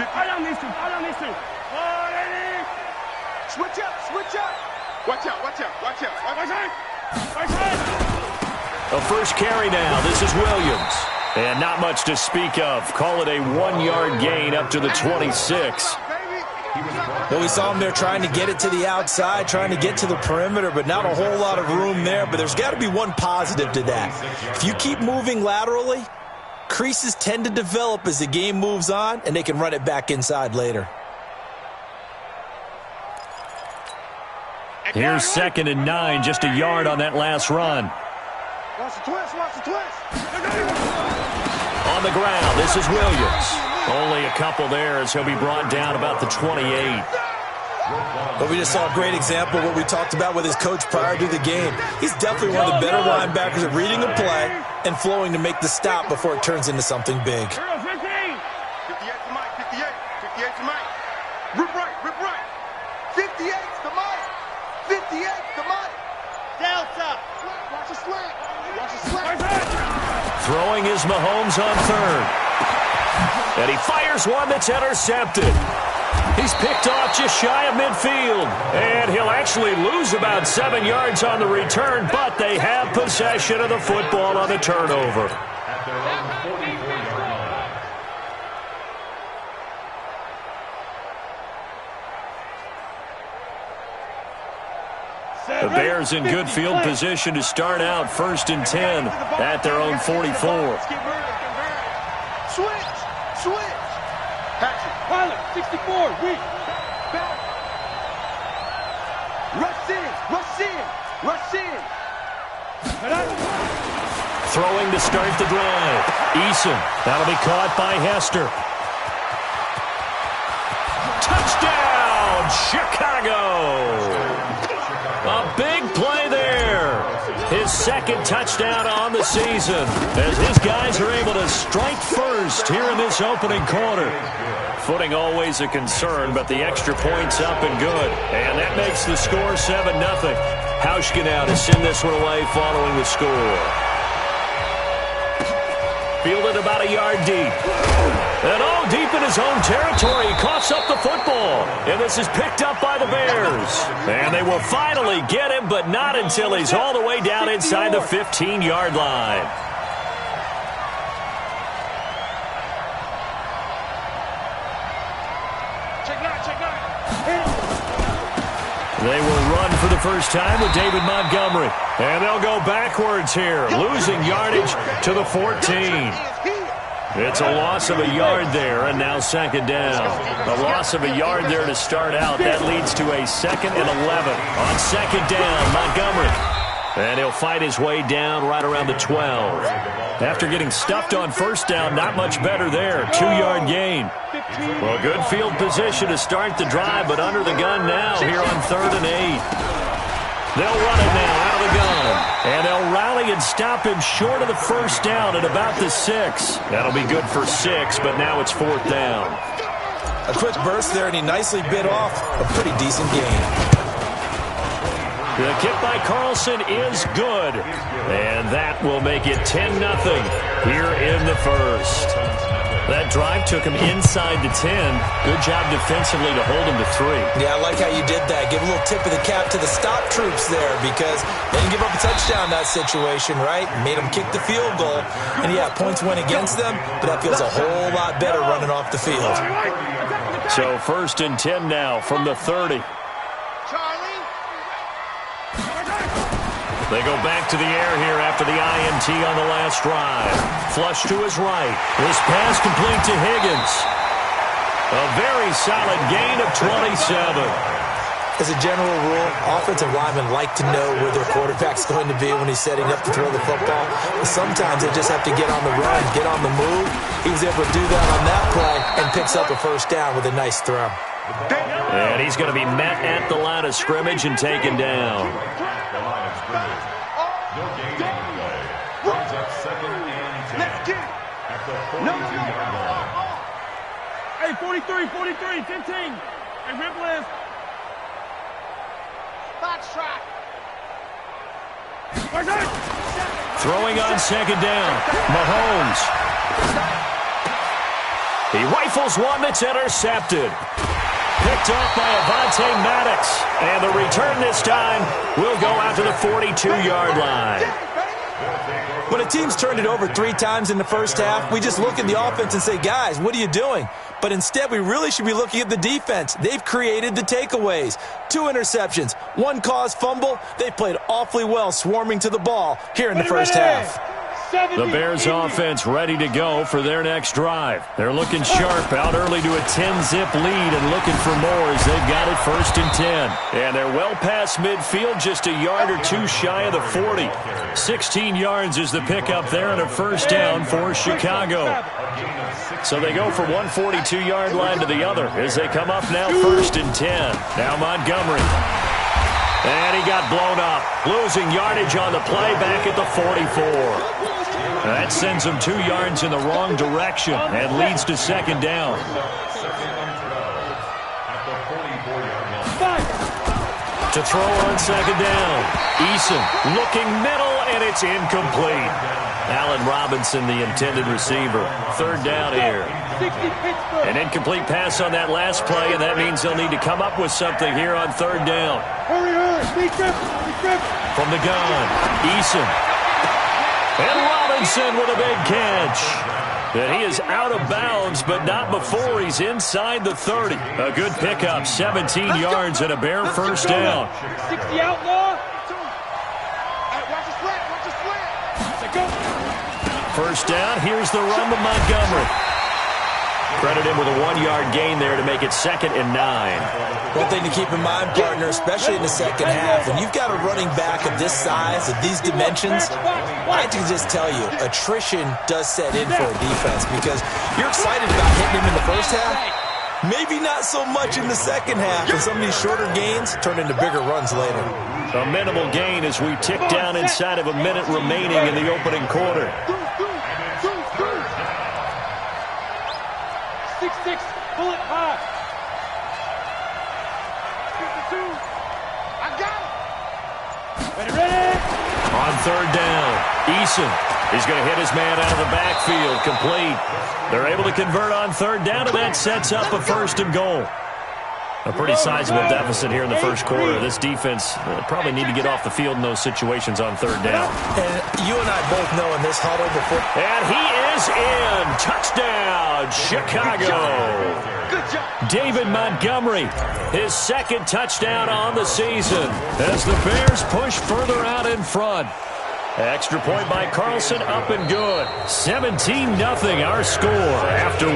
Fire down these two. Fire down these two. Switch up. Switch up. Watch out. Watch out. Watch out. Right side. Right side. A first carry now. This is Williams. And not much to speak of. Call it a 1-yard gain up to the 26. Well, we saw him there trying to get it to the outside, trying to get to the perimeter, but not a whole lot of room there. But there's got to be one positive to that. If you keep moving laterally, creases tend to develop as the game moves on, and they can run it back inside later. Here's 2nd and 9, just a yard on that last run. Watch the twist. Watch the twist. On the ground, this is Williams. Only a couple there as he'll be brought down about the 28. But we just saw a great example of what we talked about with his coach prior to the game. He's definitely one of the better linebackers at reading a play and flowing to make the stop before it turns into something big. 58 to Mike. 58. 58 to Mike. Rip right. Rip right. 58 to Mike. 58 to Mike. Delta. Watch a slant. Watch a slant. Throwing is Mahomes on 3rd. And he fires one that's intercepted. He's picked off just shy of midfield. And he'll actually lose about 7 yards on the return, but they have possession of the football on the turnover. The Bears in good field position to start out 1st and 10 at their own 44. Switch. Switch. Patrick. Pilot. 64. Weak. Back. Rush in. Rush in. Rush in. Throwing to start the drive. Eason. That'll be caught by Hester. Touchdown, Chicago! A big play there. His 2nd touchdown on the season as his guys are able to strike first here in this opening quarter. Footing always a concern, but the extra point's up and good. And that makes the score 7-0. Hauschka now to send this one away following the score. Fielded about a yard deep. And all deep in his own territory. He coughs up the football. And this is picked up by the Bears. And they will finally get him, but not until he's all the way down inside the 15-yard line. They will run for the first time with David Montgomery. And they'll go backwards here, losing yardage to the 14. It's a loss of a yard there, and now 2nd down. A loss of a yard there to start out. That leads to a 2nd and 11. On 2nd down, Montgomery. And he'll fight his way down right around the 12. After getting stuffed on 1st down, not much better there. 2-yard gain. Well, good field position to start the drive, but under the gun now here on 3rd and 8. They'll run it now out of the gun. And they'll rally and stop him short of the 1st down at about the 6. That'll be good for 6, but now it's 4th down. A quick burst there, and he nicely bit off a pretty decent gain. The kick by Carlson is good. And that will make it 10-0 here in the 1st. That drive took him inside the 10. Good job defensively to hold him to 3. Yeah, I like how you did that. Give a little tip of the cap to the stop troops there because they didn't give up a touchdown in that situation, right? Made them kick the field goal. And, yeah, points went against them, but that feels a whole lot better running off the field. So 1st and 10 now from the 30. They go back to the air here after the INT on the last drive. Flush to his right. This pass complete to Higgins. A very solid gain of 27. As a general rule, offensive linemen like to know where their quarterback's going to be when he's setting up to throw the football. But sometimes they just have to get on the run, get on the move. He was able to do that on that play and picks up a 1st down with a nice throw. And he's going to be met at the line of scrimmage and taken down. Hey, 43, 15. Hey, rip list. Box track. Throwing on 2nd down. Mahomes. He rifles one that's intercepted. Picked off by Avonte Maddox. And the return this time will go out to the 42-yard line. When a team's turned it over 3 times in the first half, we just look at the offense and say, guys, what are you doing? But instead, we really should be looking at the defense. They've created the takeaways. 2 interceptions, 1 caused fumble. They played awfully well swarming to the ball here in the first half. The Bears offense ready to go for their next drive. They're looking sharp, out early to a 10-zip lead and looking for more as they've got it 1st and 10. And they're well past midfield, just a yard or 2 shy of the 40. 16 yards is the pickup there and a first down for Chicago. So they go from one 42-yard line to the other as they come up now 1st and 10. Now Montgomery. And he got blown up, losing yardage on the play back at the 44. That sends him 2 yards in the wrong direction and leads to 2nd down. To throw on 2nd down. Eason looking middle, and it's incomplete. Allen Robinson, the intended receiver. 3rd down here. An incomplete pass on that last play, and that means they'll need to come up with something here on 3rd down. From the gun, Eason. And Robinson with a big catch. And he is out of bounds, but not before he's inside the 30. A good pickup, 17 yards and a Bear first down. 60 outlaw. First down, here's the run to Montgomery. Credit him with a 1-yard gain there to make it 2nd and 9. One thing to keep in mind, partner, especially in the second half, when you've got a running back of this size, of these dimensions, I can just tell you, attrition does set in for a defense because you're excited about hitting him in the first half. Maybe not so much in the second half, and some of these shorter gains turn into bigger runs later. A minimal gain as we tick down inside of a minute remaining in the opening quarter. 6-6, pull it high. 52. I got it. Ready. On 3rd down, Eason is going to hit his man out of the backfield, complete. They're able to convert on 3rd down, and that sets up a 1st and goal. A pretty sizable deficit here in the first quarter. This defense probably need to get off the field in those situations on 3rd down. And you and I both know in this huddle before. And he is in. Touchdown, Chicago. David Montgomery, his 2nd touchdown on the season as the Bears push further out in front. Extra point by Carlson, up and good. 17-0 our score after 1.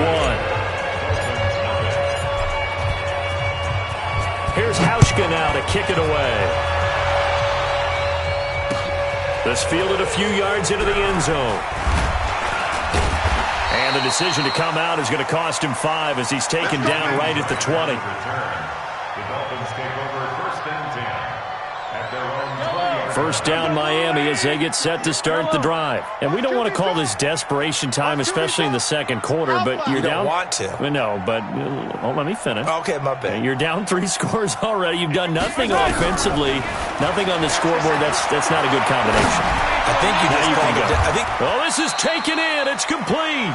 Here's Hauschka now to kick it away. This fielded a few yards into the end zone. And the decision to come out is going to cost him 5 as he's taken down right at the 20. The Dolphins take over 1st and 10 at their own 20. First down Miami as they get set to start the drive. And we don't want to call this desperation time, especially in the second quarter, but you're down. You don't want to. No, but let me finish. Okay, my bad. You're down 3 scores already. You've done nothing offensively, nothing on the scoreboard. That's not a good combination. I think you just called it. I think. Oh, this is taken in. It's complete.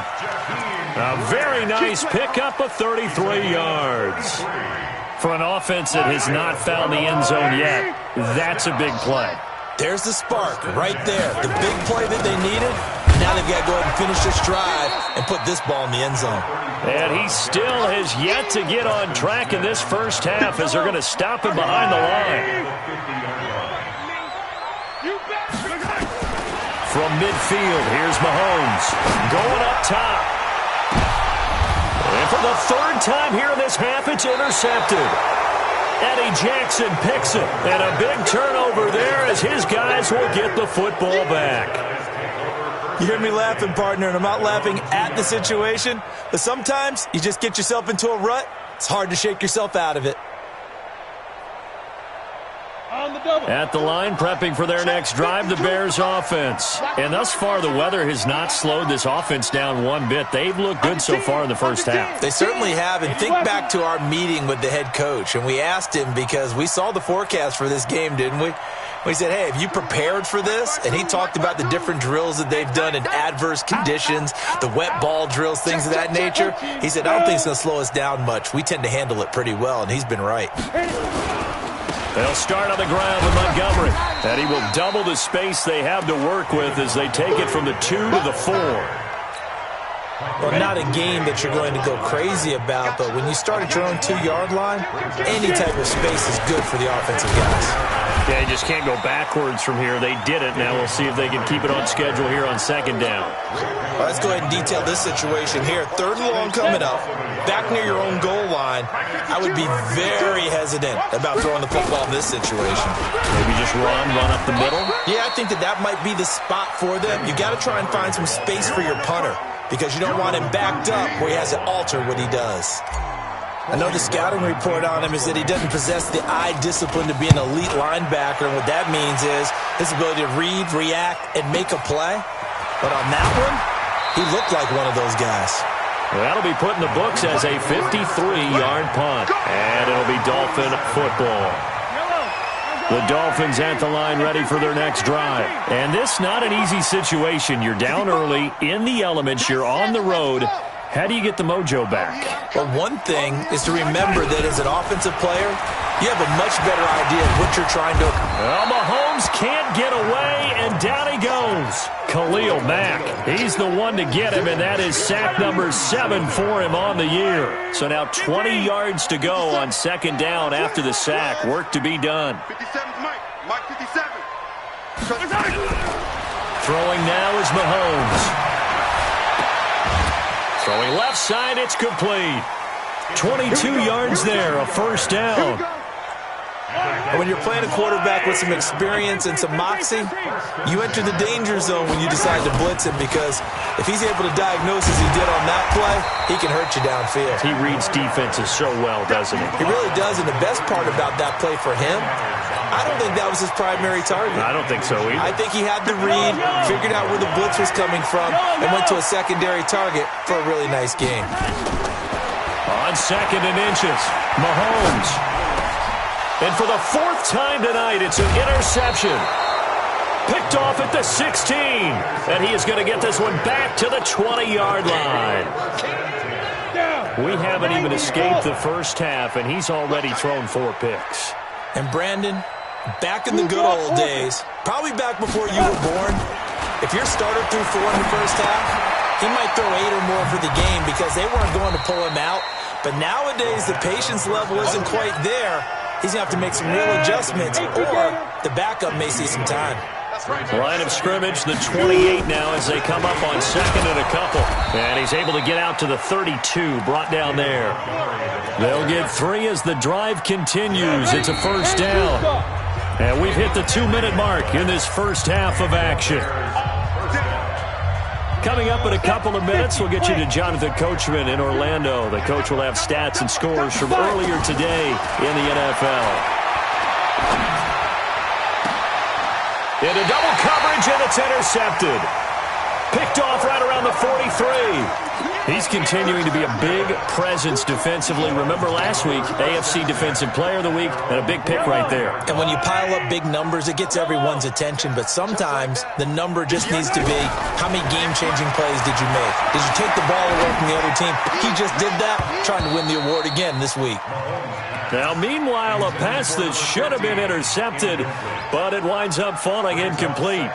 A very nice pickup of 33 yards. For an offense that has not found the end zone yet, that's a big play. There's the spark right there. The big play that they needed. Now they've got to go ahead and finish this drive and put this ball in the end zone. And he still has yet to get on track in this first half as they're going to stop him behind the line. From midfield, here's Mahomes going up top. And for the 3rd time here in this half, it's intercepted. Eddie Jackson picks it, and a big turnover there as his guys will get the football back. You hear me laughing, partner, and I'm not laughing at the situation, but sometimes you just get yourself into a rut. It's hard to shake yourself out of it. At the line, prepping for their next drive, the Bears offense. And thus far, the weather has not slowed this offense down one bit. They've looked good so far in the first half. They certainly have. And think back to our meeting with the head coach. And we asked him, because we saw the forecast for this game, didn't we? We said, hey, have you prepared for this? And he talked about the different drills that they've done in adverse conditions, the wet ball drills, things of that nature. He said, I don't think it's going to slow us down much. We tend to handle it pretty well, and he's been right. They'll start on the ground with Montgomery. And he will double the space they have to work with as they take it from the 2 to the 4. Well, not a game that you're going to go crazy about, but when you start at your own 2-yard line, any type of space is good for the offensive guys. Yeah, you just can't go backwards from here. They did it. Now we'll see if they can keep it on schedule here on second down. Well, let's go ahead and detail this situation here. 3rd and long coming up. Back near your own goal line. I would be very hesitant about throwing the football in this situation. Maybe just run up the middle? Yeah, I think that might be the spot for them. You got to try and find some space for your punter, because you don't want him backed up where he has to alter what he does. I know the scouting report on him is that he doesn't possess the eye discipline to be an elite linebacker, and what that means is his ability to read, react, and make a play. But on that one, he looked like one of those guys. Well, that'll be put in the books as a 53-yard punt, and it'll be Dolphin football. The Dolphins at the line ready for their next drive. And this not an easy situation. You're down early, in the elements, you're on the road. How do you get the mojo back? Well, one thing is to remember that as an offensive player, you have a much better idea of what you're trying to... Well, Mahomes can't get away, and down he goes. Khalil Mack, he's the one to get him, and that is sack number 7 for him on the year. So now 20 yards to go on second down after the sack. Work to be done. 57's Mike. Mike 57. Throwing now is Mahomes. Throwing left side, it's complete. 22 yards there, a first down. And when you're playing a quarterback with some experience and some moxie, you enter the danger zone when you decide to blitz him, because if he's able to diagnose as he did on that play, he can hurt you downfield. He reads defenses so well, doesn't he? He really does, and the best part about that play for him, I don't think that was his primary target. I don't think so either. I think he had the read, figured out where the blitz was coming from, and went to a secondary target for a really nice game. On 2nd and inches, Mahomes. And for the 4th time tonight, it's an interception. Picked off at the 16. And he is going to get this one back to the 20-yard line. We haven't even escaped the first half, and he's already thrown 4 picks. And Brandon, back in the good old days, probably back before you were born, if your starter threw 4 in the first half, he might throw 8 or more for the game because they weren't going to pull him out. But nowadays, the patience level isn't quite there. He's going to have to make some real adjustments, or the backup may see some time. Line of scrimmage, the 28 now as they come up on 2nd and a couple. And he's able to get out to the 32, brought down there. They'll get 3 as the drive continues. It's a first down. And we've hit the 2-minute mark in this first half of action. Coming up in a couple of minutes, we'll get you to Jonathan Coachman in Orlando. The coach will have stats and scores from earlier today in the NFL. Into double coverage, and it's intercepted. Picked off right around the 43. He's continuing to be a big presence defensively. Remember last week, AFC Defensive Player of the Week, and a big pick right there. And when you pile up big numbers, it gets everyone's attention. But sometimes the number just needs to be, how many game-changing plays did you make? Did you take the ball away from the other team? He just did that, trying to win the award again this week. Now, meanwhile, a pass that should have been intercepted, but it winds up falling incomplete.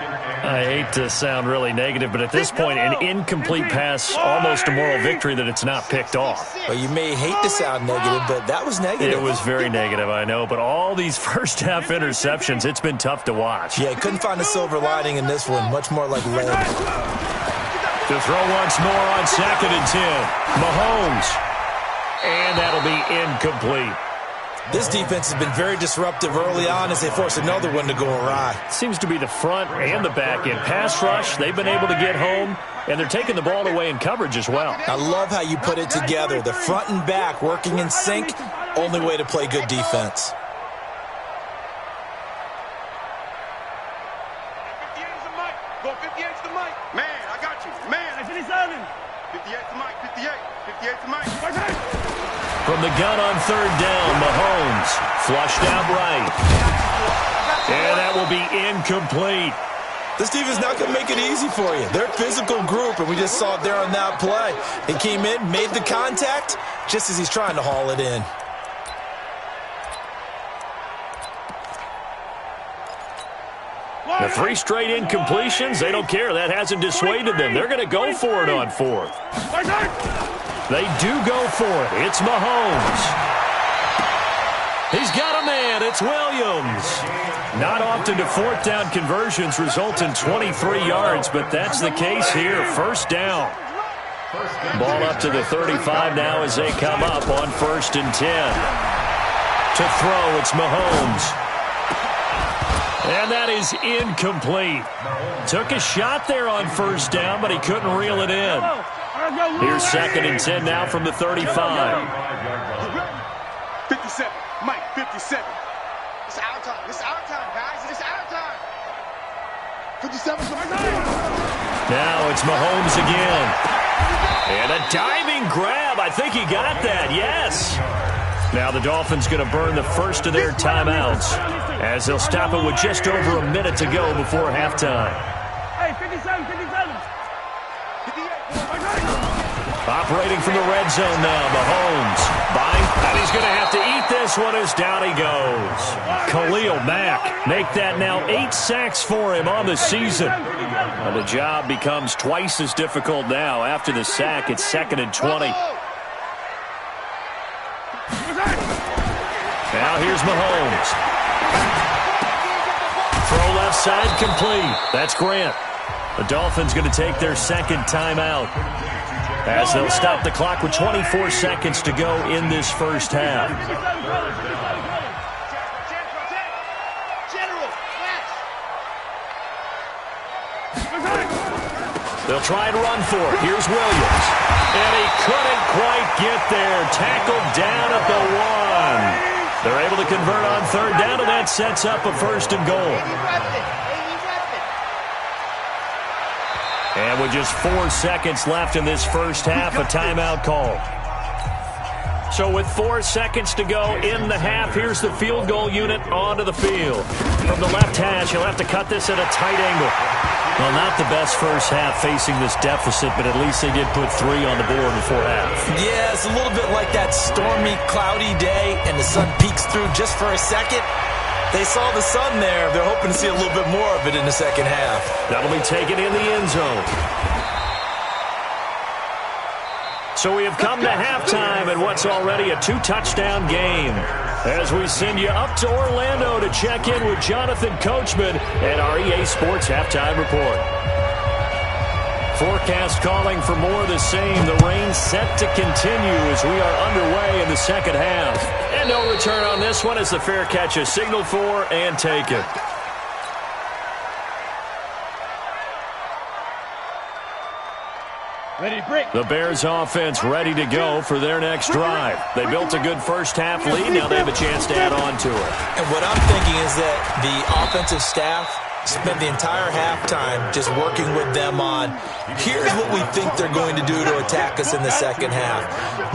I hate to sound really negative, but at this point, an incomplete pass, almost a moral victory that it's not picked off. Well, you may hate to sound negative, but that was negative. It was very negative, I know, but all these first-half interceptions, it's been tough to watch. Yeah, couldn't find a silver lining in this one, much more like lead. To throw once more on 2nd and 10. Mahomes. And that'll be incomplete. This defense has been very disruptive early on as they force another one to go awry. Seems to be the front and the back end. Pass rush, they've been able to get home, and they're taking the ball away in coverage as well. I love how you put it together. The front and back working in sync, only way to play good defense. From the gun on third down, Mahomes flushed out right. And that will be incomplete. This defense is not going to make it easy for you. They're a physical group, and we just saw it there on that play. He came in, made the contact, just as he's trying to haul it in. The 3 straight incompletions, they don't care. That hasn't dissuaded them. They're going to go for it on 4th. They do go for it. It's Mahomes. He's got a man. It's Williams. Not often do 4th down conversions result in 23 yards, but that's the case here. First down. Ball up to the 35 now as they come up on 1st and 10. To throw, it's Mahomes. And that is incomplete. Took a shot there on 1st down, but he couldn't reel it in. Here's 2nd and 10 now from the 35. 57. Mike, 57. It's our time. It's our time, guys. It's our time. 57. Now it's Mahomes again. And a diving grab. I think he got that. Yes. Now the Dolphins going to burn the first of their timeouts as they'll stop it with just over a minute to go before halftime. Hey, 57, 57. Operating from the red zone now, Mahomes. And he's going to have to eat this one as down he goes. Khalil Mack make that now 8 sacks for him on the season. And the job becomes twice as difficult now. After the sack, it's 2nd and 20. Now here's Mahomes. Throw left side complete. That's Grant. The Dolphins going to take their 2nd timeout as they'll stop the clock with 24 seconds to go in this first half. They'll try and run for it. Here's Williams. And he couldn't quite get there. Tackled down at the 1. They're able to convert on 3rd down, and that sets up a 1st and goal. And with just 4 seconds left in this first half, a timeout call. So with 4 seconds to go in the half, here's the field goal unit onto the field. From the left hash, he'll have to cut this at a tight angle. Well, not the best first half facing this deficit, but at least they did put 3 on the board before half. Yeah, it's a little bit like that stormy, cloudy day, and the sun peeks through just for a second. They saw the sun there. They're hoping to see a little bit more of it in the second half. That'll be taken in the end zone. So we have come to halftime in what's already a 2-touchdown game. As we send you up to Orlando to check in with Jonathan Coachman at our EA Sports Halftime Report. Forecast calling for more of the same. The rain set to continue as we are underway in the second half. And no return on this one as the fair catch is signaled for and taken. The Bears offense ready to go for their next drive. They built a good first half lead. Now they have a chance to add on to it. And what I'm thinking is that the offensive staff spent the entire halftime just working with them on, here's what we think they're going to do to attack us in the second half.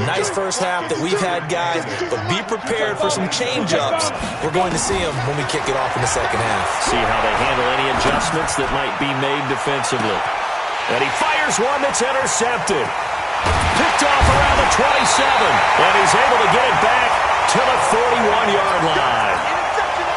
Nice first half that we've had, guys, but be prepared for some change-ups. We're going to see them when we kick it off in the second half. See how they handle any adjustments that might be made defensively. And he fires one that's intercepted. Picked off around the 27. And he's able to get it back to the 41-yard line.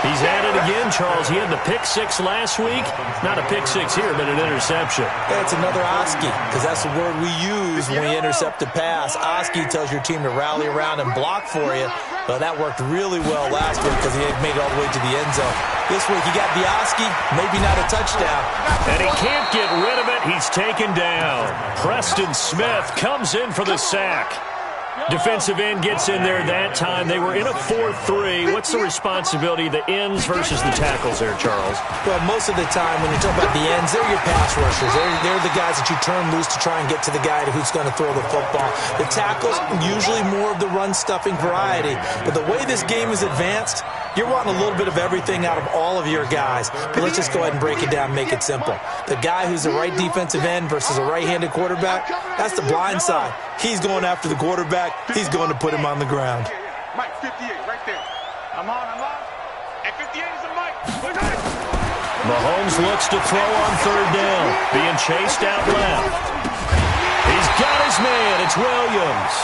He's at it again, Charles. He had the pick 6 last week. Not a pick 6 here, but an interception. That's another Oski, because that's the word we use when we intercept a pass. Oski tells your team to rally around and block for you. But that worked really well last week because he had made it all the way to the end zone. This week he got the Oski, maybe not a touchdown. And he can't get rid of it. He's taken down. Preston Smith comes in for the sack. Defensive end gets in there that time. They were in a 4-3. What's the responsibility of the ends versus the tackles there, Charles? Well, most of the time when you talk about the ends, they're your pass rushers. They're the guys that you turn loose to try and get to the guy who's going to throw the football. The tackles, usually more of the run-stuffing variety. But the way this game is advanced, you're wanting a little bit of everything out of all of your guys. But let's just go ahead and break it down, make it simple. The guy who's the right defensive end versus a right-handed quarterback, that's the blind side. He's going after the quarterback. quarterback, he's going to put him on the ground. Mike, 58, right there. I'm on. At 58 is a Mike. Mahomes looks to throw on third down, being chased out left. He's got his man. It's Williams.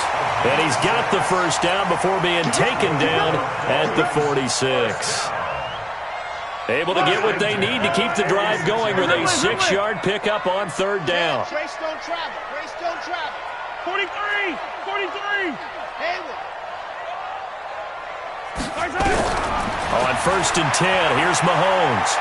And he's got the first down before being taken down at the 46. Able to get what they need to keep the drive going with a 6-yard pickup on third down. Trace don't travel. 43. Hayward. On first and 10, here's Mahomes.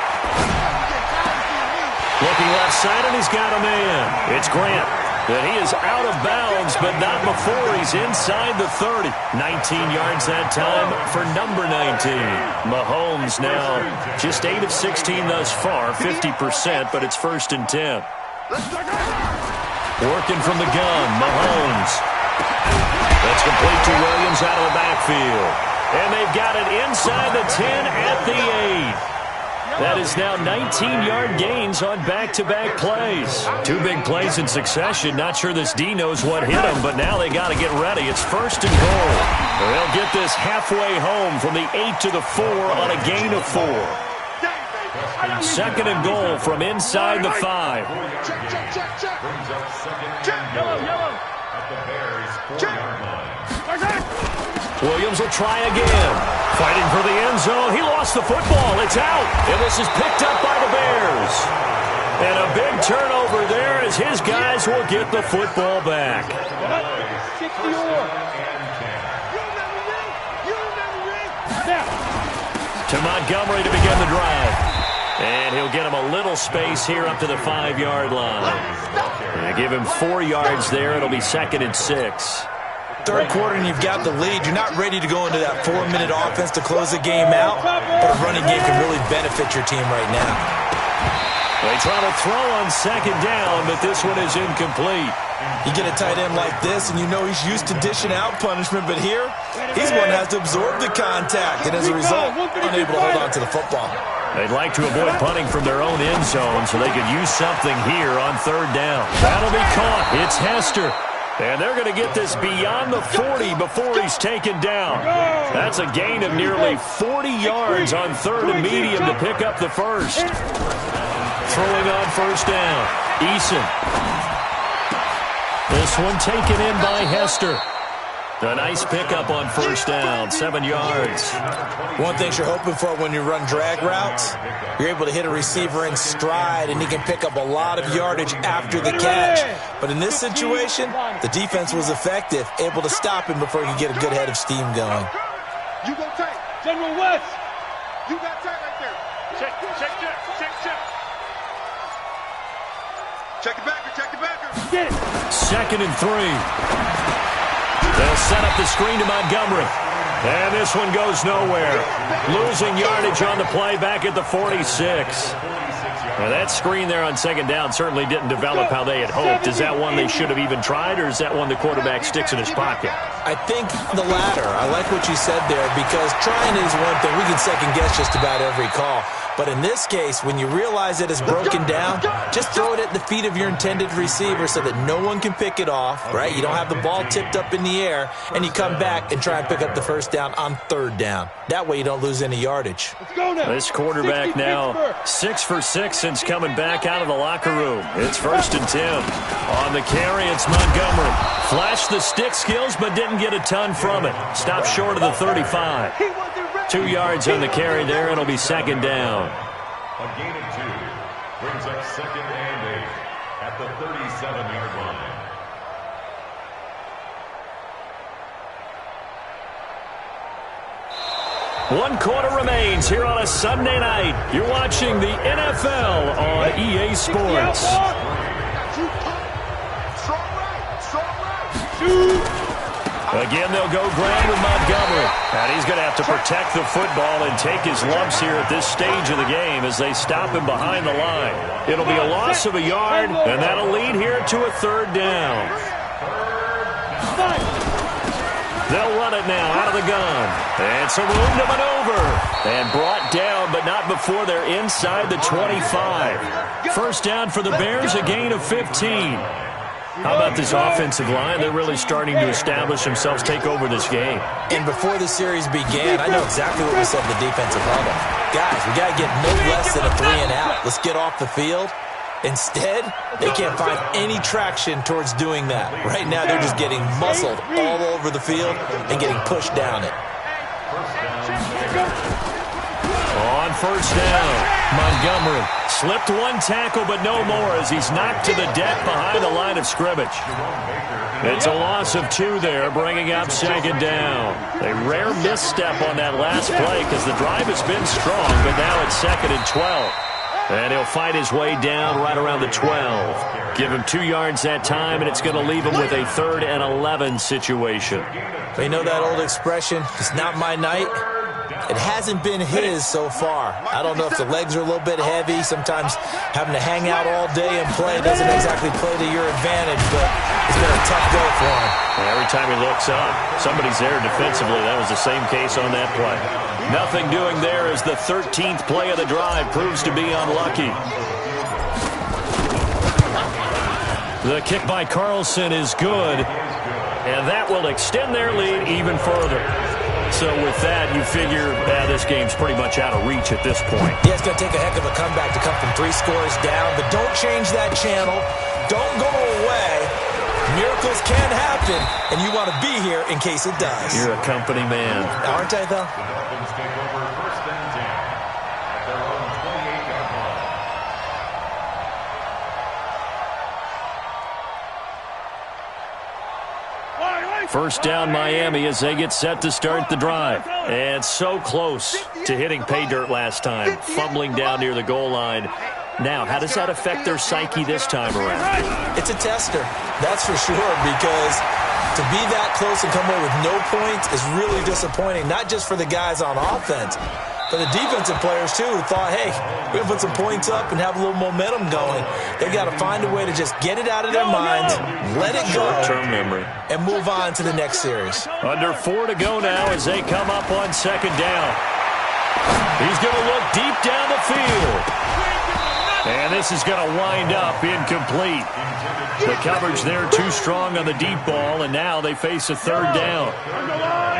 Looking left side, and he's got a man. It's Grant. And he is out of bounds, but not before he's inside the 30. 19 yards that time for number 19. Mahomes now just 8 of 16 thus far, 50%, but it's first and 10. Working from the gun, Mahomes. That's complete to Williams out of the backfield. And they've got it inside the 10 at the 8. That is now 19-yard gains on back-to-back plays. 2 big plays in succession. Not sure this D knows what hit him, but now they got to get ready. It's first and goal. They'll get this halfway home from the 8 to the 4 on a gain of 4. Second and goal from inside the 5. Yellow. At the Bears' 4-yard line. Williams will try again. Fighting for the end zone. He lost the football. It's out. And this is picked up by the Bears. And a big turnover there as his guys will get the football back. To Montgomery to begin the drive. And he'll get him a little space here up to the 5-yard line. And give him 4 yards there. It'll be second and 6. Third quarter and you've got the lead. You're not ready to go into that 4-minute offense to close the game out, but a running game can really benefit your team right now. They try to throw on second down, but this one is incomplete. You get a tight end like this, and you know he's used to dishing out punishment, but here, he's one that has to absorb the contact, and as a result, unable to hold on to the football. They'd like to avoid punting from their own end zone so they could use something here on third down. That'll be caught. It's Hester. And they're going to get this beyond the 40 before he's taken down. That's a gain of nearly 40 yards on third and medium to pick up the first. Throwing on first down, Eason. This one taken in by Hester. A nice pickup on first down, 7 yards. One thing you're hoping for when you run drag routes, you're able to hit a receiver in stride, and he can pick up a lot of yardage after the catch. But in this situation, the defense was effective, able to stop him before he could get a good head of steam going. You go tight. General West. You got tight right there. Check. Check the backer. Get it. Second and 3. They'll set up the screen to Montgomery. And this one goes nowhere. Losing yardage on the play back at the 46. Now that screen there on second down certainly didn't develop how they had hoped. Is that one they should have even tried, or is that one the quarterback sticks in his pocket? I think the latter. I like what you said there, because trying is one thing. We can second guess just about every call. But in this case, when you realize it is broken down, just throw it at the feet of your intended receiver so that no one can pick it off, right? You don't have the ball tipped up in the air, and you come back and try and pick up the first down on third down. That way you don't lose any yardage. Let's go now. This quarterback now 6 for 6 since coming back out of the locker room. It's first and 10. On the carry, it's Montgomery. Flashed the stick skills, but didn't get a ton from it. Stopped short of the 35. 2 yards on the carry there. It'll be second down. A gain of 2 brings up second and 8 at the 37-yard line. One quarter remains here on a Sunday night. You're watching the NFL on EA Sports. Again, they'll go ground with Montgomery. And he's going to have to protect the football and take his lumps here at this stage of the game as they stop him behind the line. It'll be a loss of a yard, and that'll lead here to a third down. They'll run it now out of the gun. And some room to maneuver. And brought down, but not before they're inside the 25. First down for the Bears, a gain of 15. How about this offensive line? They're really starting to establish themselves, take over this game. And before the series began, I know exactly what we said in the defensive huddle. Guys, we got to get no less than a 3-and-out. Let's get off the field. Instead, they can't find any traction towards doing that. Right now, they're just getting muscled all over the field and getting pushed down it. On first down, Montgomery slipped one tackle, but no more as he's knocked to the deck behind the line of scrimmage. It's a loss of 2 there, bringing up second down. A rare misstep on that last play because the drive has been strong, but now it's 2nd and 12. And he'll fight his way down right around the 12. Give him 2 yards that time, and it's going to leave him with a 3rd and 11 situation. You know that old expression, it's not my night? It hasn't been his so far. I don't know if the legs are a little bit heavy. Sometimes having to hang out all day and play doesn't exactly play to your advantage, but it's been a tough go for him. Every time he looks up, somebody's there defensively. That was the same case on that play. Nothing doing there as the 13th play of the drive proves to be unlucky. The kick by Carlson is good, and that will extend their lead even further. So with that, you figure this game's pretty much out of reach at this point. Yeah, it's going to take a heck of a comeback to come from 3 scores down, but don't change that channel. Don't go away. Miracles can happen, and you want to be here in case it does. You're a company man. Aren't I, though? Dolphins take over 1st and 10 at their own 28-yard line. First down Miami as they get set to start the drive. And so close to hitting pay dirt last time, fumbling down near the goal line. Now, how does that affect their psyche this time around? It's a tester, that's for sure, because to be that close and come away with no points is really disappointing, not just for the guys on offense, but the defensive players, too, who thought, hey, we're going to put some points up and have a little momentum going. They've got to find a way to just get it out of their minds, let it go, short-term memory, and move on to the next series. Under 4 to go now as they come up on 2nd down. He's going to look deep down the field. And this is going to wind up incomplete. The coverage there too strong on the deep ball, and now they face a 3rd down.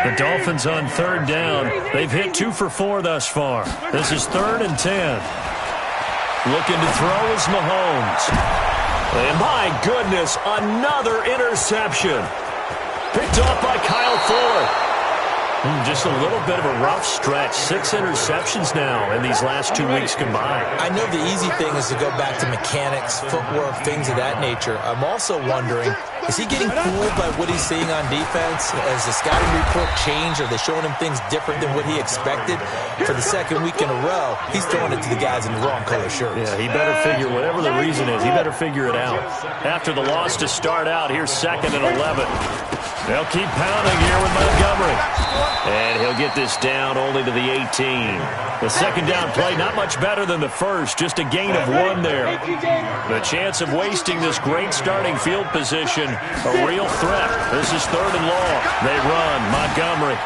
The Dolphins on 3rd down. They've hit 2 for 4 thus far. This is 3rd and 10. Looking to throw is Mahomes. And my goodness, another interception. Picked off by Kyle Fuller. Just a little bit of a rough stretch. 6 interceptions now in these last 2 weeks combined. I know the easy thing is to go back to mechanics, footwork, things of that nature. I'm also wondering, is he getting fooled by what he's seeing on defense? Has the scouting report changed? Are they showing him things different than what he expected? For the 2nd week in a row, he's throwing it to the guys in the wrong color shirts. Yeah, he better figure, whatever the reason is, he better figure it out. After the loss to start out, here's 2nd and 11. They'll keep pounding here with Montgomery. And he'll get this down only to the 18. The 2nd down play, not much better than the first, just a gain of 1 there. The chance of wasting this great starting field position, a real threat. This is 3rd and long. They run, Montgomery.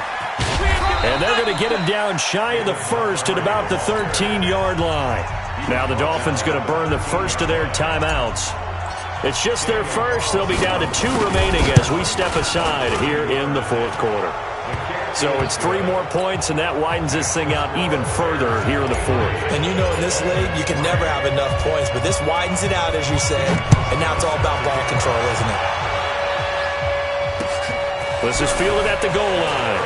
And they're going to get him down shy of the 1st at about the 13-yard line. Now the Dolphins going to burn the first of their timeouts. It's just their first. They'll be down to 2 remaining as we step aside here in the 4th quarter. So it's 3 more points, and that widens this thing out even further here in the 4th. And you know in this league, you can never have enough points, but this widens it out, as you said, and now it's all about ball control, isn't it? This is fielded at the goal line.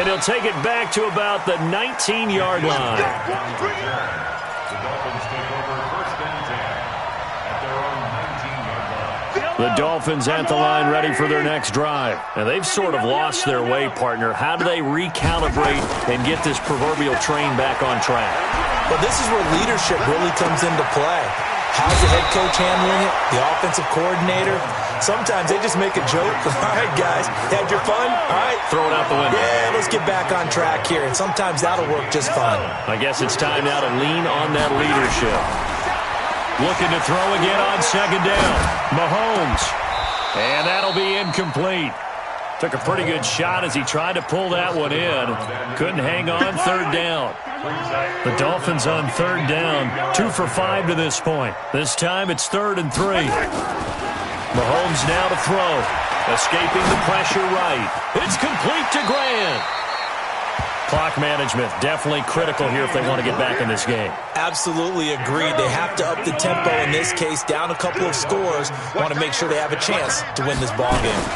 And he'll take it back to about the 19-yard line. The Dolphins take over 1st and 10 at their own 19-yard line. The Dolphins at the line ready for their next drive. And they've sort of lost their way, partner. How do they recalibrate and get this proverbial train back on track? Well, this is where leadership really comes into play. How's the head coach handling it? The offensive coordinator? Sometimes they just make a joke. All right, guys, had your fun? All right. Throw it out the window. Yeah, let's get back on track here. And sometimes that'll work just fine. I guess it's time now to lean on that leadership. Looking to throw again on 2nd down. Mahomes. And that'll be incomplete. Took a pretty good shot as he tried to pull that one in. Couldn't hang on third down. The Dolphins on third down, 2 for 5 to this point. This time it's 3rd and 3. Mahomes now to throw. Escaping the pressure right. It's complete to Grant. Clock management definitely critical here if they want to get back in this game. Absolutely agreed. They have to up the tempo in this case. Down a couple of scores. Want to make sure they have a chance to win this ball game.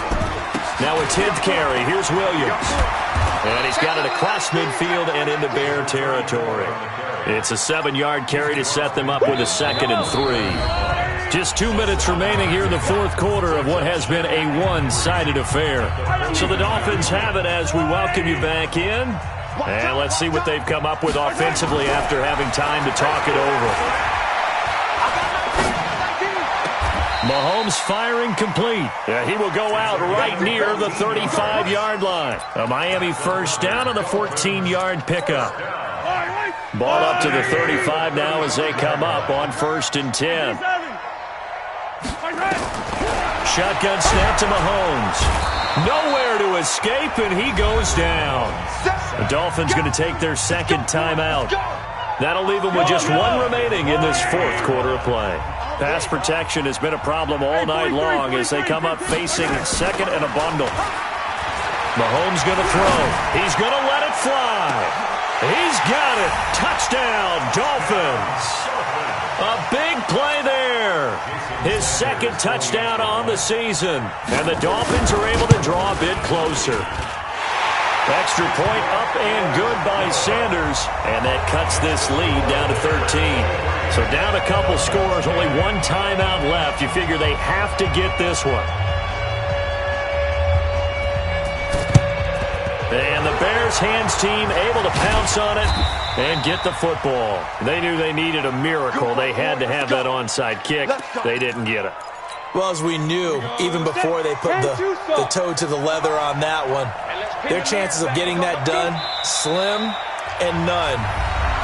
Now a 10th carry. Here's Williams. And he's got it across midfield and into Bear territory. It's a 7-yard carry to set them up with a 2nd and 3. Just 2 minutes remaining here in the fourth quarter of what has been a one-sided affair. So the Dolphins have it as we welcome you back in. And let's see what they've come up with offensively after having time to talk it over. Mahomes firing complete. He will go out right near the 35-yard line. A Miami first down on the 14-yard pickup. Ball up to the 35 now as they come up on 1st and 10. Shotgun snap to Mahomes. Nowhere to escape, and he goes down. The Dolphins going to take their 2nd timeout. That'll leave them with just 1 remaining in this fourth quarter of play. Pass protection has been a problem all night long as they come up facing 2nd and a bundle. Mahomes going to throw. He's going to let it fly. He's got it. Touchdown, Dolphins. A big play there. His 2nd touchdown on the season. And the Dolphins are able to draw a bit closer. Extra point up and good by Sanders. And that cuts this lead down to 13. So down a couple scores, only 1 timeout left. You figure they have to get this one. And the Bears hands team able to pounce on it and get the football. They knew they needed a miracle. They had to have that onside kick. They didn't get it. Well, as we knew, even before they put the toe to the leather on that one, their chances of getting that done, slim and none.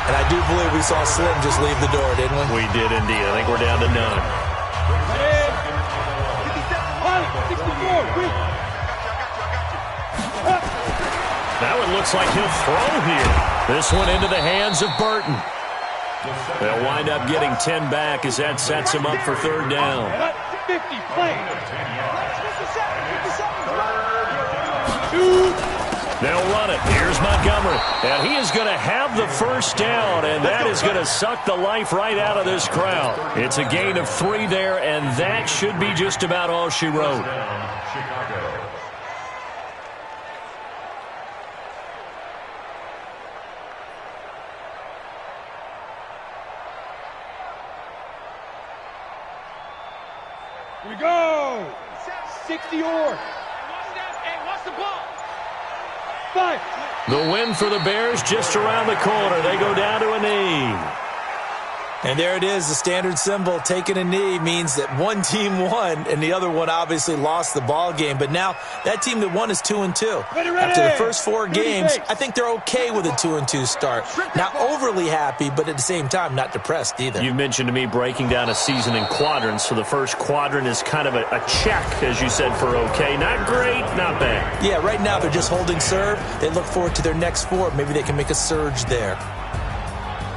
And I do believe we saw Slim just leave the door, didn't we? We did indeed. I think we're down to none. That one looks like he'll throw here. This one into the hands of Burton. They'll wind up getting 10 back as that sets him up for 3rd down. 50 play. They'll run it. Here's Montgomery. And he is going to have the first down, and that is going to suck the life right out of this crowd. It's a gain of 3 there, and that should be just about all she wrote. Here we go. 60 or. What's the ball? 5. The win for the Bears just around the corner. They go down to a knee. And there it is, the standard symbol. Taking a knee means that one team won, and the other one obviously lost the ball game. But now that team that won is 2-2. After the first 4 games, I think they're okay with a 2-2 start. Not overly happy, but at the same time, not depressed either. You mentioned to me breaking down a season in quadrants. So the first quadrant is kind of a check, as you said, for okay. Not great, not bad. Yeah, right now they're just holding serve. They look forward to their next 4. Maybe they can make a surge there.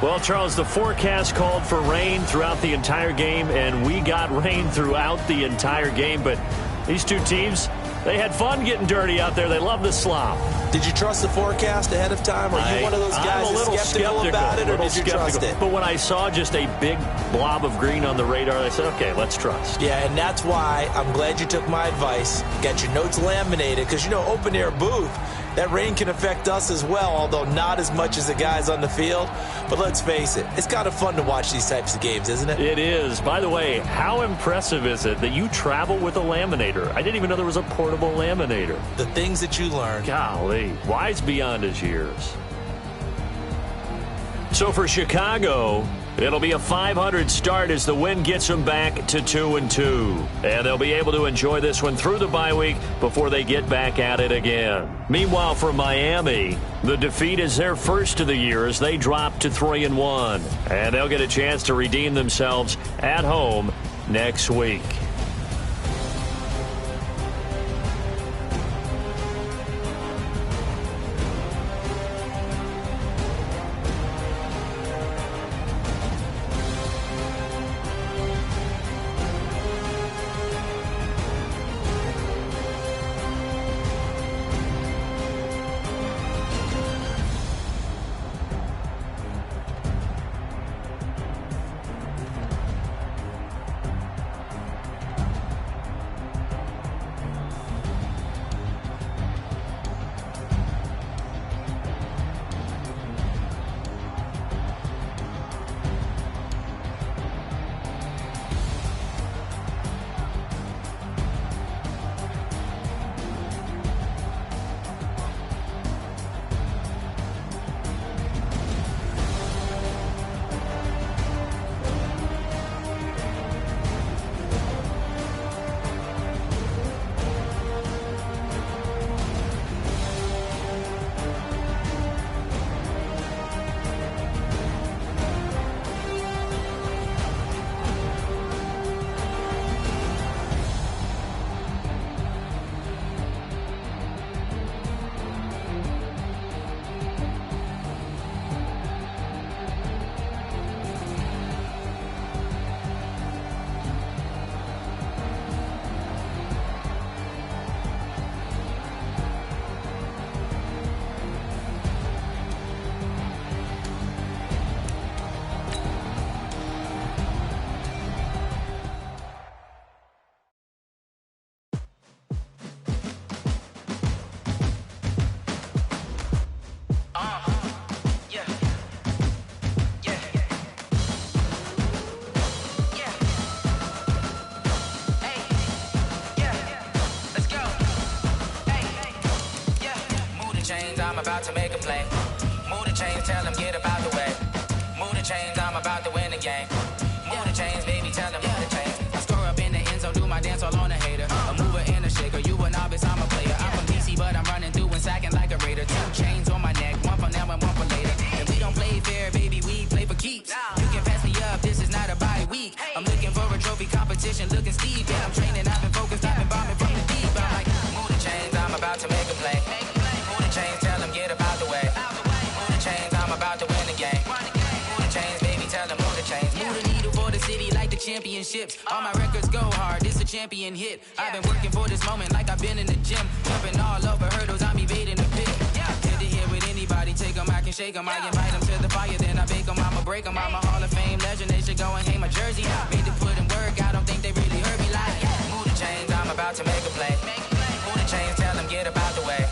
Well, Charles, the forecast called for rain throughout the entire game, and we got rain throughout the entire game. But these two teams, they had fun getting dirty out there. They love the slop. Did you trust the forecast ahead of time? Are you one of those guys that's skeptical about it, or did you trust it? But when I saw just a big blob of green on the radar, I said, okay, let's trust. Yeah, and that's why I'm glad you took my advice. Got your notes laminated, because, you know, open-air booth, that rain can affect us as well, although not as much as the guys on the field. But let's face it, it's kind of fun to watch these types of games, isn't it? It is. By the way, how impressive is it that you travel with a laminator? I didn't even know there was a portable laminator. The things that you learn. Golly, wise beyond his years. So for Chicago, it'll be a 500 start as the win gets them back to 2-2. And they'll be able to enjoy this one through the bye week before they get back at it again. Meanwhile, for Miami, the defeat is their first of the year as they drop to 3-1. And they'll get a chance to redeem themselves at home next week. chains, I'm about to make a play. Move the chains, tell them get about the way. Move the chains, I'm about to win the game. Move the chains, baby, tell them move the chains. I score up in the end zone, do my dance all on a hater. A mover and a shaker, you a novice, I'm a player. I'm from DC, but I'm running through and sacking like a raider. 2 chains on my neck, one for now and one for later. And we don't play fair, baby, we play for keeps. You can pass me up, this is not a bye week. I'm looking for a trophy competition, looking steep. Yeah, I'm training, I've been focused, I've been bombing from the deep. I'm like, move the chains, I'm about to make a play. Move the chains, tell them get about the way. Move the chains, I'm about to win the game. Move the chains, baby, tell them move the chains. Move the needle for the city like the championships. All my records go hard, this a champion hit. I've been working for this moment like I've been in the gym. Jumping all over hurdles, I'm evading the pit. Good to hear with anybody, take them, I can shake them. I invite them to the fire, then I bake them. I'ma break them, I'm a Hall of Fame legend. They should go and hang my jersey. Made to put in work, I don't think they really heard me like. Move the chains, I'm about to make a play. Move the chains, tell them get about the way.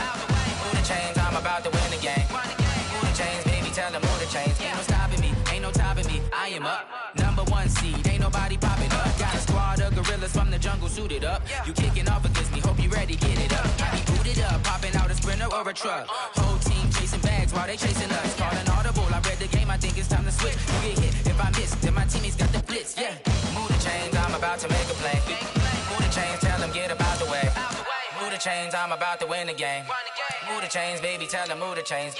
Move the chains, I'm about to win the game. Move the chains, baby, tell them move the chains. Ain't no stopping me, ain't no topping me. I am up, #1 seed, ain't nobody popping up. Got a squad of gorillas from the jungle suited up. You kicking off against me, hope you ready, get it up. I be booted up, popping out a Sprinter or a truck. Whole team chasing bags while they chasing us. Calling audible, I read the game, I think it's time to switch. You get hit, if I miss, then my teammates got the blitz, yeah. Move the chains, I'm about to make a play. Move the chains, tell them get about the way. Move the chains, I'm about to win the game. Move the chains, baby, tell them move the chains.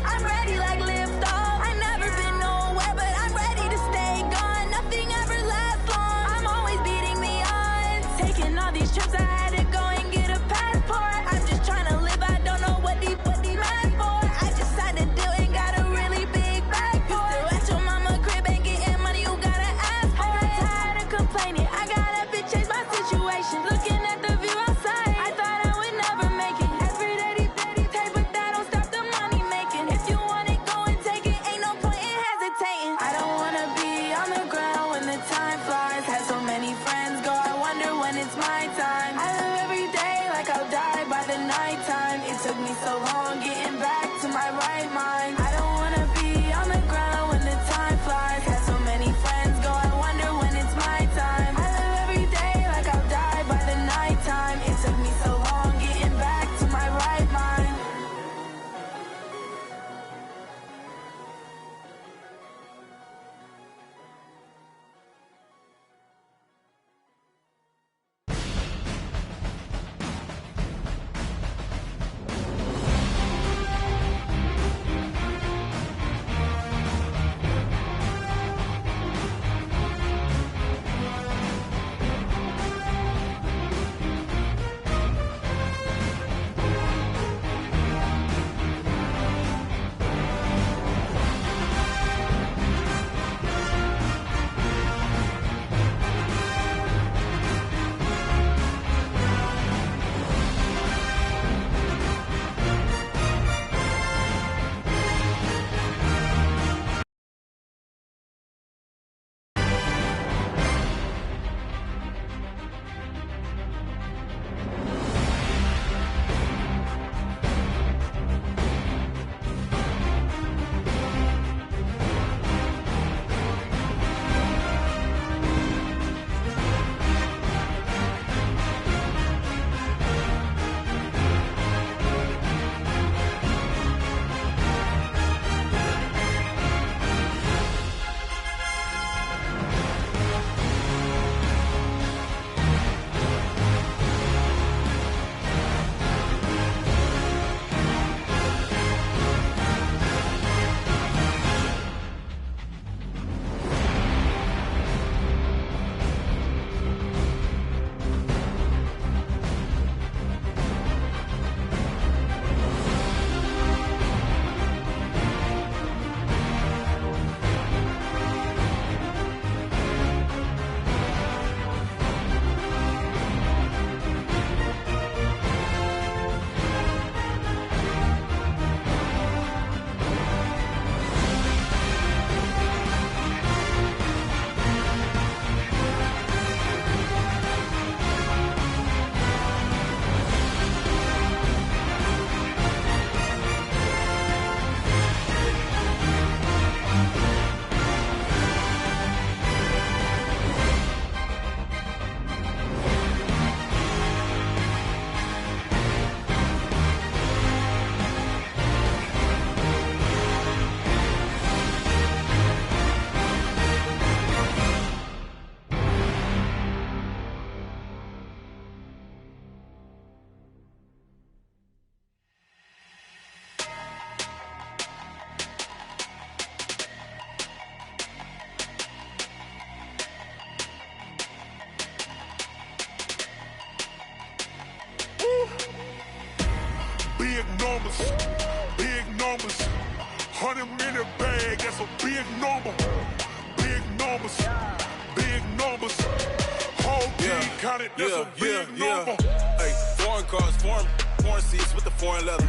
I'm ready like live. that's a big number. Big numbers, big numbers. Whole team counted, that's a big number. Hey, foreign cars, foreign seats with the foreign leather.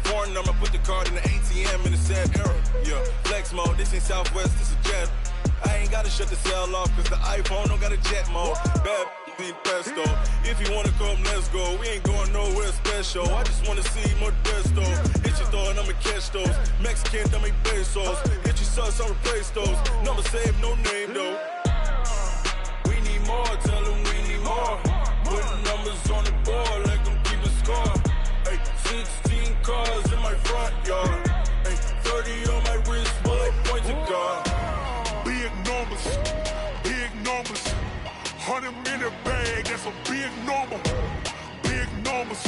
Foreign number, put the card in the ATM in the sad era. Yeah, flex mode, this ain't Southwest, this is jet. I ain't gotta shut the cell off, cause the iPhone don't got a jet mode. Bad be pesto. If you wanna come, let's go. We ain't going nowhere special. I just wanna see more desto. Hit your throw and I'ma catch those. Mexican, dummy pesos. Hit your sus, I'll replace those. Number saved, no name though. We need more, tell them we need more. Putting numbers on the board like I'm keeping score. Ay, 16 cars in my front yard. Ay, 30 on my wrist, bullet point to God. Big numbers, big numbers. 100 minute bag, that's a big number. Big numbers,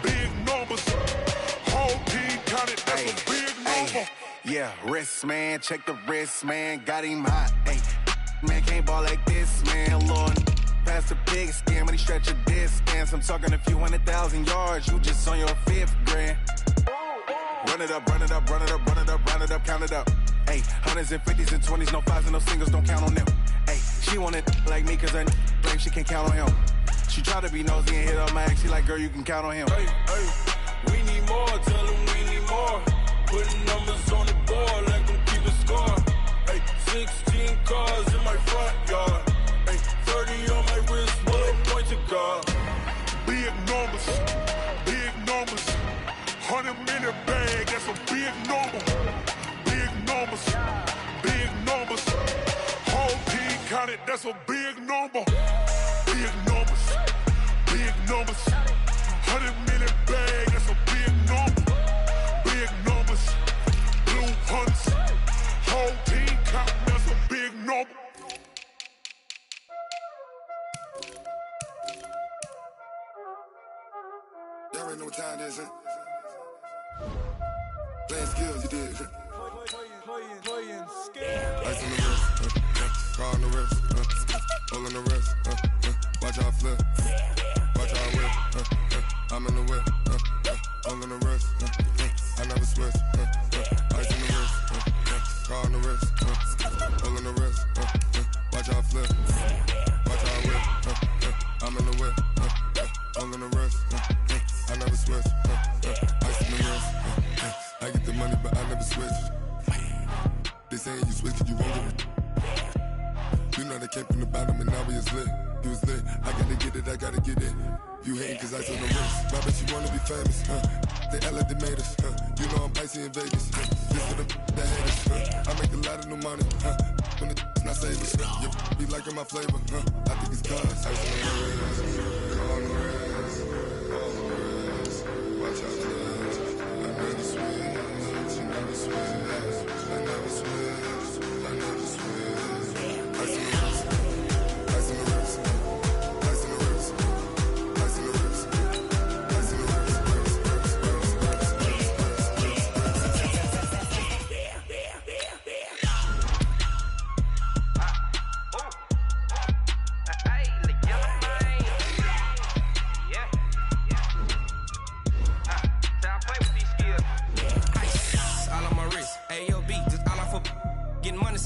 big numbers. Whole team counted, that's a big number. Yeah, wrist man, check the wrist man, got him hot. Ay, man can't ball like this, man. Lord, past the big skin, when he stretch a distance. I'm talking a few 100,000 yards, you just on your 5th grand. Run it up, run it up, run it up, run it up, run it up, count it up. Ay, hundreds and 50s and 20s, no 5s and no singles, don't count on them. Ay, she want it like me, cause her blame, she can't count on him. She try to be nosy and hit up my ex, she like, girl, you can count on him. Hey, hey, we need more, tell them we need more. Putting numbers on the board like I'm keeping score. Hey, 16 cars in my front yard. Hey, 30 on my wrist, bullet point to God. Big numbers, big numbers. 100 minute bag, that's a big number. Big numbers, big numbers. Whole team counted, that's a big number. Big numbers, big numbers. 100 minute bag, that's a big number. Big numbers, blue hunts. Whole team counting, that's a big number. Y'all already know what time it is, huh? Playing skills, you did. Playing skills. Ice on the wrist, car on the wrist, hole on the wrist, watch how I flip, watch how I whip, I'm in the whip, hole on the wrist, I never switch, ice on the wrist, car on the wrist, hole on the wrist, watch how I flip, watch how I whip, I'm in the whip, hole on the wrist, I never switch, ice on the wrist, I get the money but I never switch. They saying you switch and you won't get it. You know they came from the bottom and now we is lit. You was lit, I gotta get it, I gotta get it. You hating cause ice on the wrist. I bet you wanna be famous, They act like they made us, You know I'm icy in Vegas, This for the haters, I make a lot of new money, When it's not savers, You be liking my flavor, I think it's cause ice on the wrist, on the wrist, on the wrist. Watch out, cuz I never switch, you never switch. I never switch, I never switch. Ice in the wrist, ice in the wrist, ice in the wrist, ice in the wrist, ice in the wrist,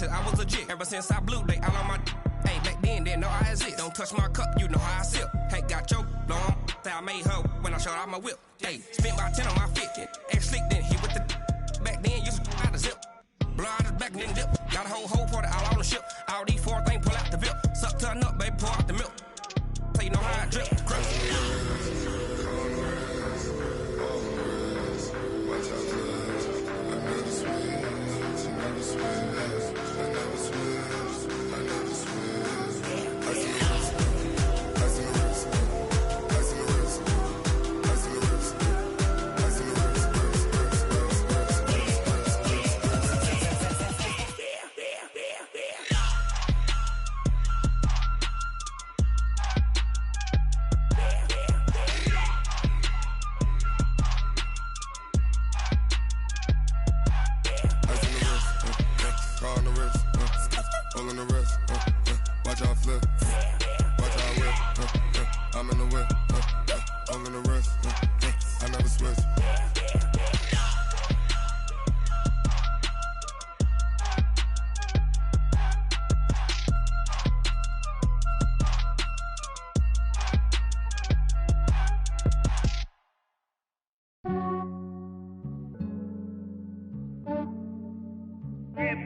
I was legit. Ever since I blew, they all on my hey, back then, didn't know I exist. Don't touch my cup, you know how I sip. Hey, got your long, say I made her when I showed out my whip. Hey, spent about 10 on my fit. Ex slick, then hit with the back then, used to out the zip. Blow out his back and then dip. Got a whole party all on the ship. All these 4 things pull out the VIP. Suck to a nut, baby, pour out the milk. So you know how I drip.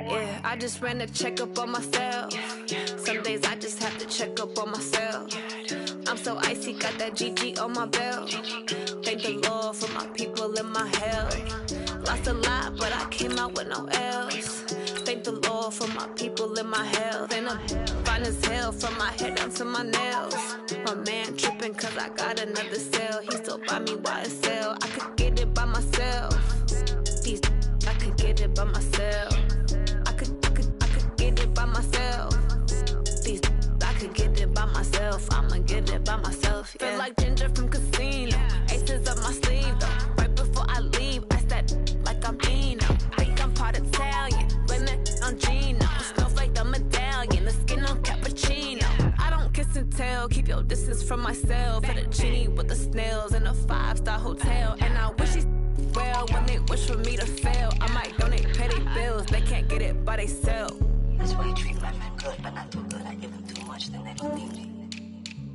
Yeah, I just ran a checkup on myself. Some days I just have to check up on myself. I'm so icy, got that GG on my belt. Thank the Lord for my people in my health. Lost a lot, but I came out with no L's. Thank the Lord for my people in my health. And I'm fine as hell from my head down to my nails. My man tripping cause I got another cell. He still buy me YSL. I could get it by myself. These I could get it by myself. I could get it by myself. These I could get it by myself. I'ma get it by myself. Yeah. Feel like Ginger from Casino. Aces up my sleeve though. Right before I leave, I said like I'm Eno. Think I'm part Italian. Blame that on Gino. Smells like the medallion. The skin on cappuccino. I don't kiss and tell. Keep your distance from myself. At a genie with the snails in a 5-star hotel. And I wish he's well when they wish for me to fail. I might donate, pay their bills. They can't get it by they sell. That's why you treat my men good, but not too good. I give them too much, then they don't need me.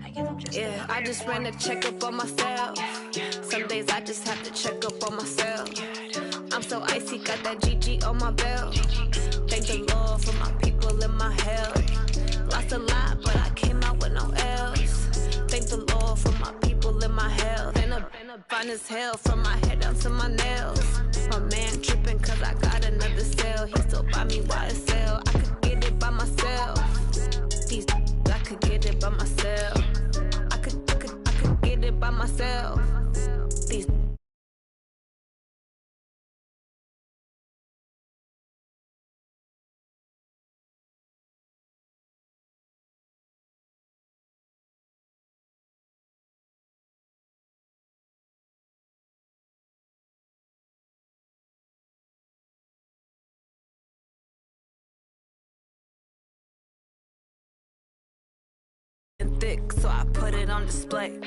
I give them just yeah, I just ran a checkup on myself. Some days I just have to check up on myself. I'm so icy, got that GG on my belt. Thank the Lord for my people in my health. Lost a lot, but I came out with no L's. Thank the Lord for my people in my health. And I'm fine as hell from my head down to my nails. My man tripping cause I got another cell. He still buy me YSL. I could get it by myself. These I could get it by myself. I could get it by myself. These thick, so I put it on display.